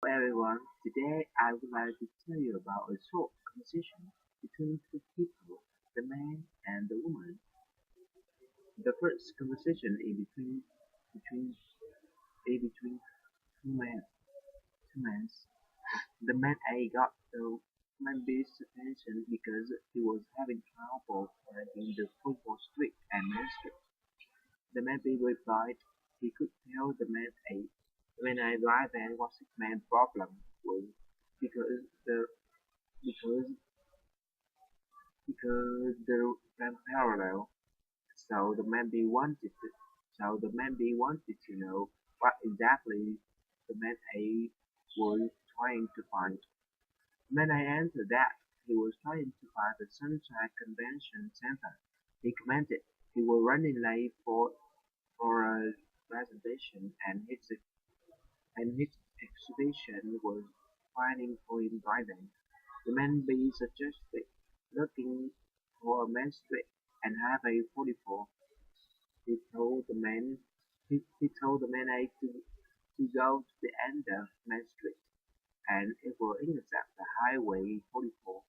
Hello everyone, today I would like to tell you about a short conversation between two people, the man and the woman. The first conversation is between two men. The man A got the man B's attention because he was having trouble finding the football street and Main Street. The man B replied he could tell the man A when I arrived and what his main problem was because the because because they ran parallel. So the man B wanted to know what exactly the man A was trying to find. Man A answered that he was trying to find the Sunshine Convention Center. He commented he was running late for a presentation and his exhibition was waiting for him by then. The man B suggested looking for a Main Street and Highway 44. He told the man he told the man A to go to the end of Main Street and it will intersect the Highway 44.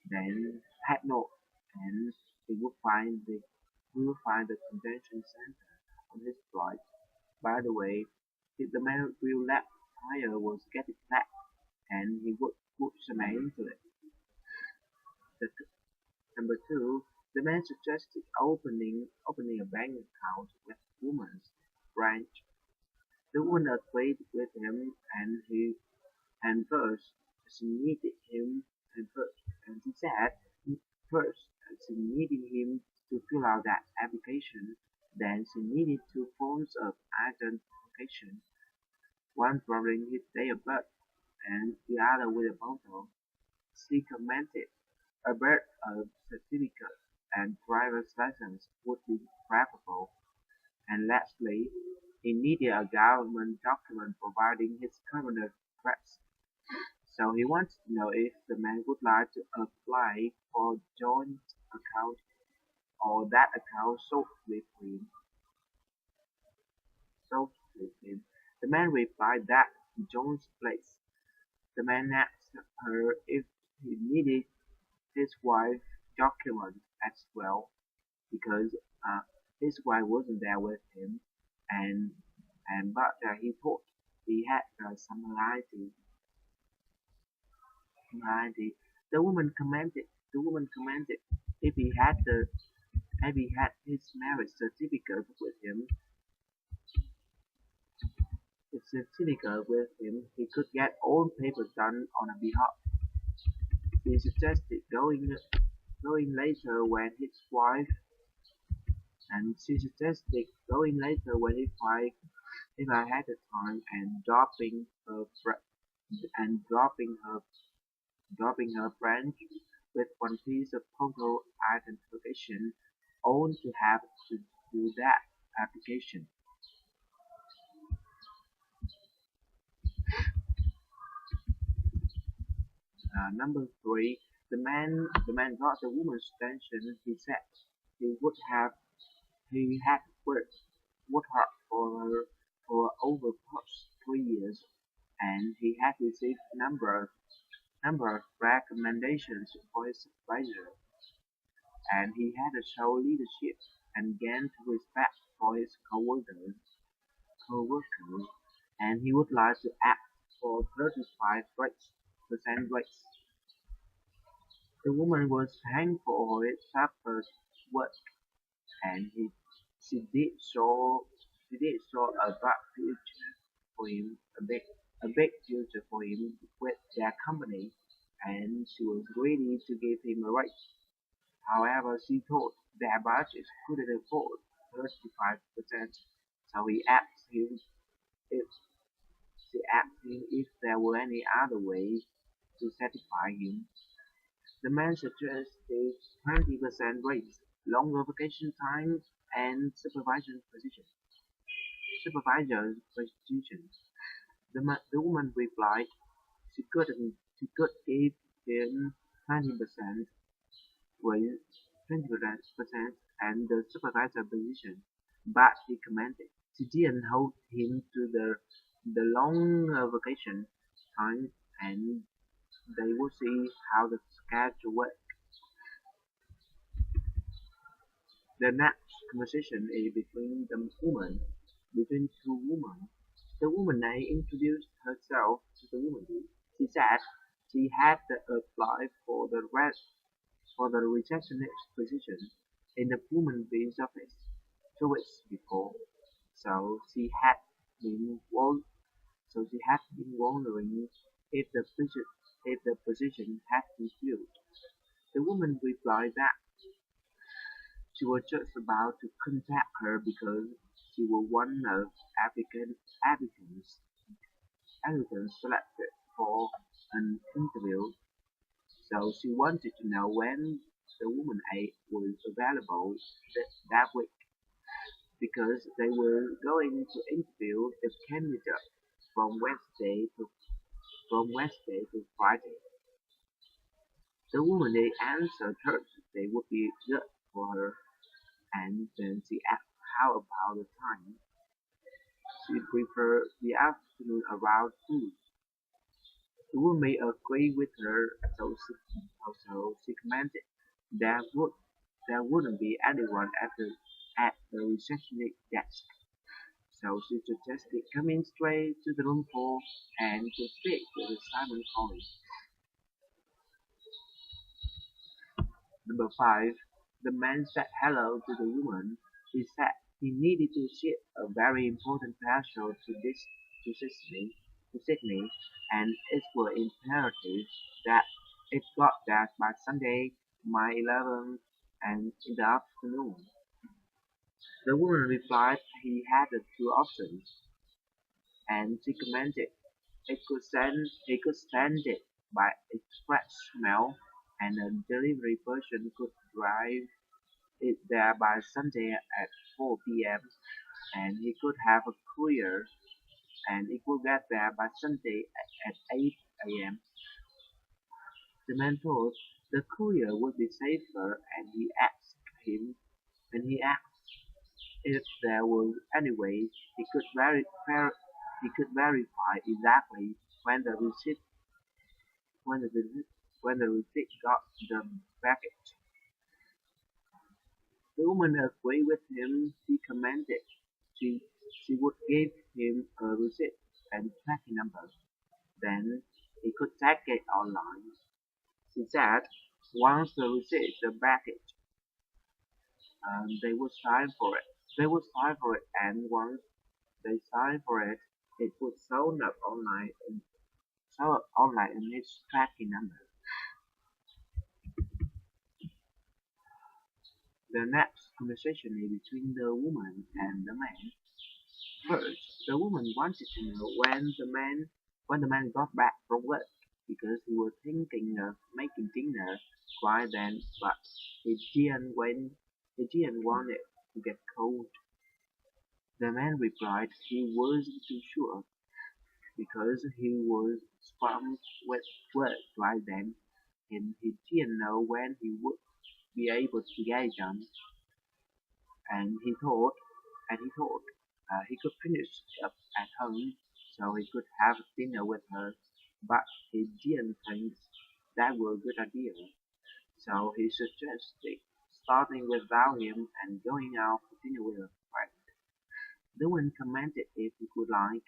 Then head north and he would find the convention center on his right. By the way, if the man's rear left tire was getting flat and he would put cement into it. The Number two, the man suggested opening a bank account with woman's branch. The woman agreed with him, and first she needed him, and first and she said first she needed him to fill out that application. Then she needed two forms of identification, one proving his date of birth and the other with a photo. She commented a birth certificate and driver's license would be preferable, and lastly, he needed a government document providing his current address. So he wanted to know if the man would like to apply for a joint account or that account sold with him. The man replied that John's place. The man asked her if he needed his wife's document as well because uh, his wife wasn't there with him, and but he thought he had similarity. The woman commented. If he had the if he had his marriage certificate with him, he could get all papers done on a behalf. He suggested going later when his wife and she suggested going later when if I had the time and dropping her branch with one piece of photo identification on to have to do that application. Number three, the man got the woman's attention. He said he would have he had worked hard for her for over past 3 years, and he had received number of recommendations for his supervisor, and he had to show leadership and gain respect for his coworkers, and he would like to ask for 35% raise. The woman was thankful for his hard work, and she did so a bright future for him, a big future for him with their company, and she was ready to give him a raise. However, she thought their budget couldn't afford 35%, so if she asked him if there were any other ways to satisfy him. The man suggested 20% raise, longer vacation time, and supervisor's position. The woman replied she could give him 20% raise, 20% and the supervisor position, but he commented she didn't hold him to the long vacation time and they will see how the schedule works. The next conversation is between two women. The woman A introduced herself to the woman B. She said she had applied for the receptionist position in the woman B's office 2 weeks before. So been won- so she had been wondering if the position had been filled. The woman replied that she was just about to contact her because she was one of applicants applicants selected for an interview. So she wanted to know when the woman A was available that week because they were going to interview the candidate from Wednesday to Friday. The woman A answered her they would be good for her, and then she asked how about the time. She preferred the afternoon around 2. The woman agreed with her, so she commented there would there wouldn't be anyone at the receptionist desk. So she suggested coming straight to the room 4 and to speak with Simon Collins. Number 5. The man said hello to the woman. He said he needed to ship a very important parcel to Sydney, and it was imperative that it got there by Sunday, May 11th, and in the afternoon. The woman replied he had two options, and she commented he could send it by express mail, and a delivery person could drive it there by Sunday at 4 p.m., and he could have a courier, and it would get there by Sunday at 8 a.m. The man thought the courier would be safer, and he asked if there was any way he could verify exactly when the receipt when the receipt when the receipt got the package. The woman agreed with him. She commented she she would give him a receipt and tracking number. Then he could check it online. She said once they received the package, they would sign for it. They would sign for it, and once they signed for it, it would show up online in its tracking number. The next conversation is between the woman and the man. First, the woman wanted to know when the man got back from work because he was thinking of making dinner right then, but he didn't want it to get cold. The man replied he wasn't too sure because he was swamped with work right then, and he didn't know when he would be able to get it done. And he thought he could finish up at home so he could have dinner with her, but he didn't think that was a good idea. So he suggested starting without him and going out for dinner with a friend. The woman commented if he could like,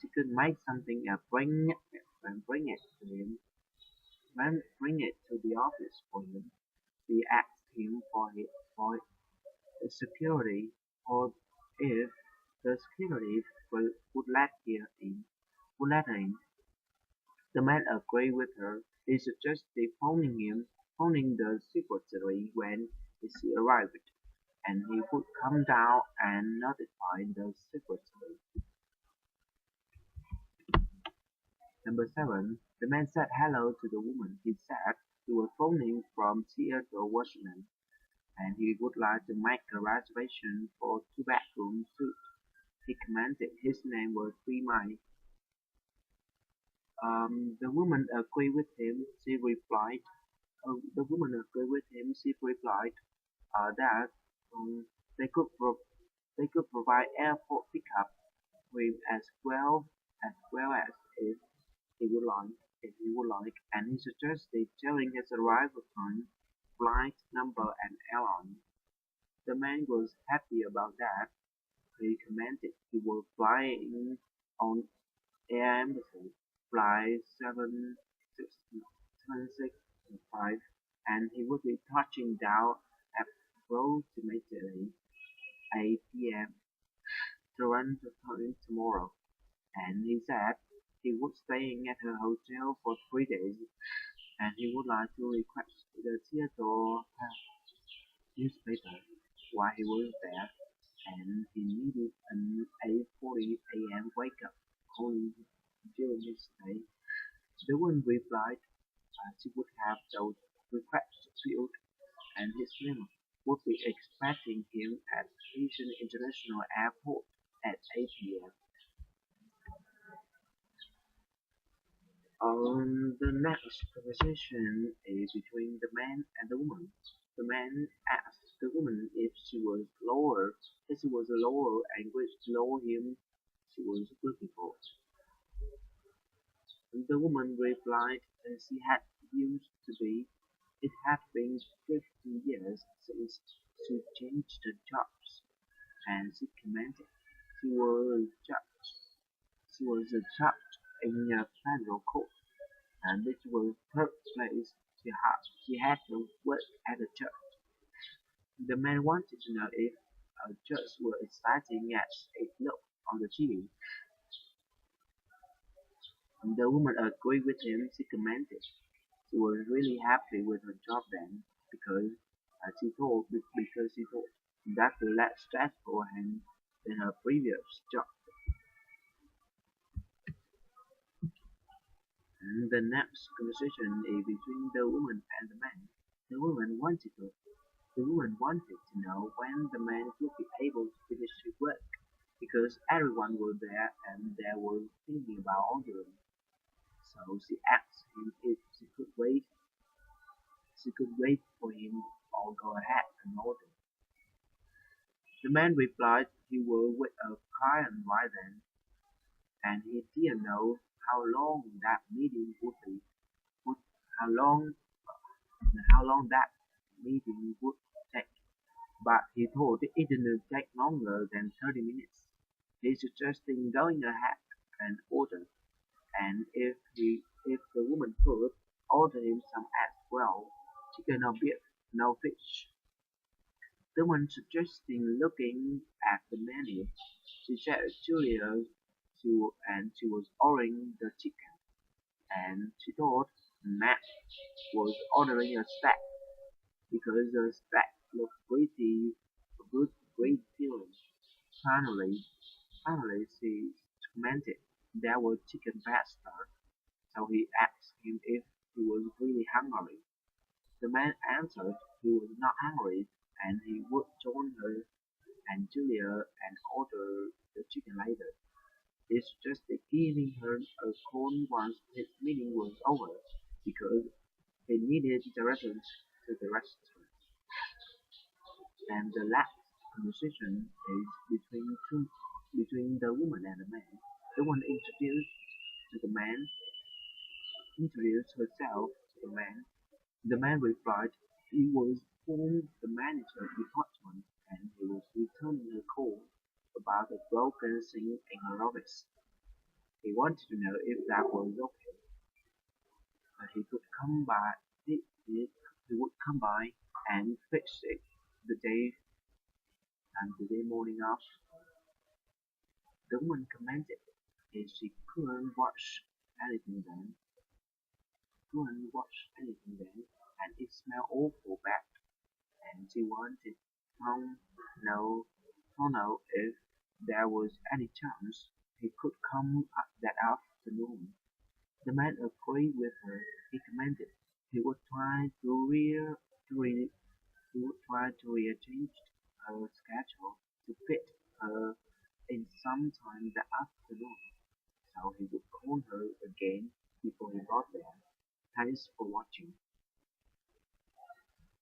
she could make something and bring it to him, then bring it to the office for him. She asked him for his security or if the security would let her in. Would let her in. The man agreed with her. He suggested phoning the secretary when she arrived, and he would come down and notify the secretary. Number 7. The man said hello to the woman. He said he was phoning from Seattle, Washington, and he would like to make a reservation for a two-bedroom suite. He commented his name was Mai. The woman agreed with him. The woman agreed with him. She replied that um, they could provide airport pickup with as well as if and he suggested telling his arrival time, flight number and airline. The man was happy about that. He commented he was flying on Air Embassy Flight 765 and he would be touching down at approximately 8 p.m. Toronto time tomorrow, and he said he was staying at her hotel for 3 days, and he would like to request the Seattle newspaper while he was there, and he needed an 8:40 a.m. wake-up call during his stay. The woman replied she would have those requests filled, and his family would be expecting him at Asian International Airport at 8 p.m. The next conversation is between the man and the woman. The man asked the woman if she was lower and which lower him she was looking for. The woman replied that she had used to be. It had been 50 years since she changed the jobs, and she commented she was a judge in a federal court, and this was the third place she had to work at a church. The man wanted to know if a church were exciting as it looked on the TV. The woman agreed with him. She commented she was really happy with her job then because she thought that was less stressful than her previous job. And the next conversation is between the woman and the man. The woman wanted to The woman wanted to know when the man would be able to finish his work, because everyone was there and they were thinking about ordering. So she asked him if she could wait for him or go ahead and order. The man replied he would with a client right then, and he didn't know how long that meeting would be, would, how long, how long that meeting would take. But he thought it didn't take longer than 30 minutes. He suggested going ahead and order, and if the woman could, order him some as well, chicken or beef, no fish. The woman suggested looking at the menu. She said Julia she was ordering the chicken, and she thought Matt was ordering a steak because the steak looked pretty good, great feeling. Finally, finally she commented there was chicken pasta, so he asked him if he was really hungry. The man answered he was not hungry and he would join her and Julia and order the chicken later. He suggested giving her a call once his meeting was over because he needed directions to the restaurant. And the last conversation is between the woman and the man. The woman to the man introduced herself to the man. The man replied he was from the manager department and he was returning a call about a broken sink in her office. He wanted to know if that was okay. He could come by. He would come by and fix it the day the day morning after. The woman commented if she couldn't wash anything then, and it smelled awful bad, and she wanted to know, to know if there was any chance he could come up that afternoon. The man agreed with her. He commented he would try to rearrange her schedule to fit her in sometime that afternoon, so he would call her again before he got there. Thanks for watching.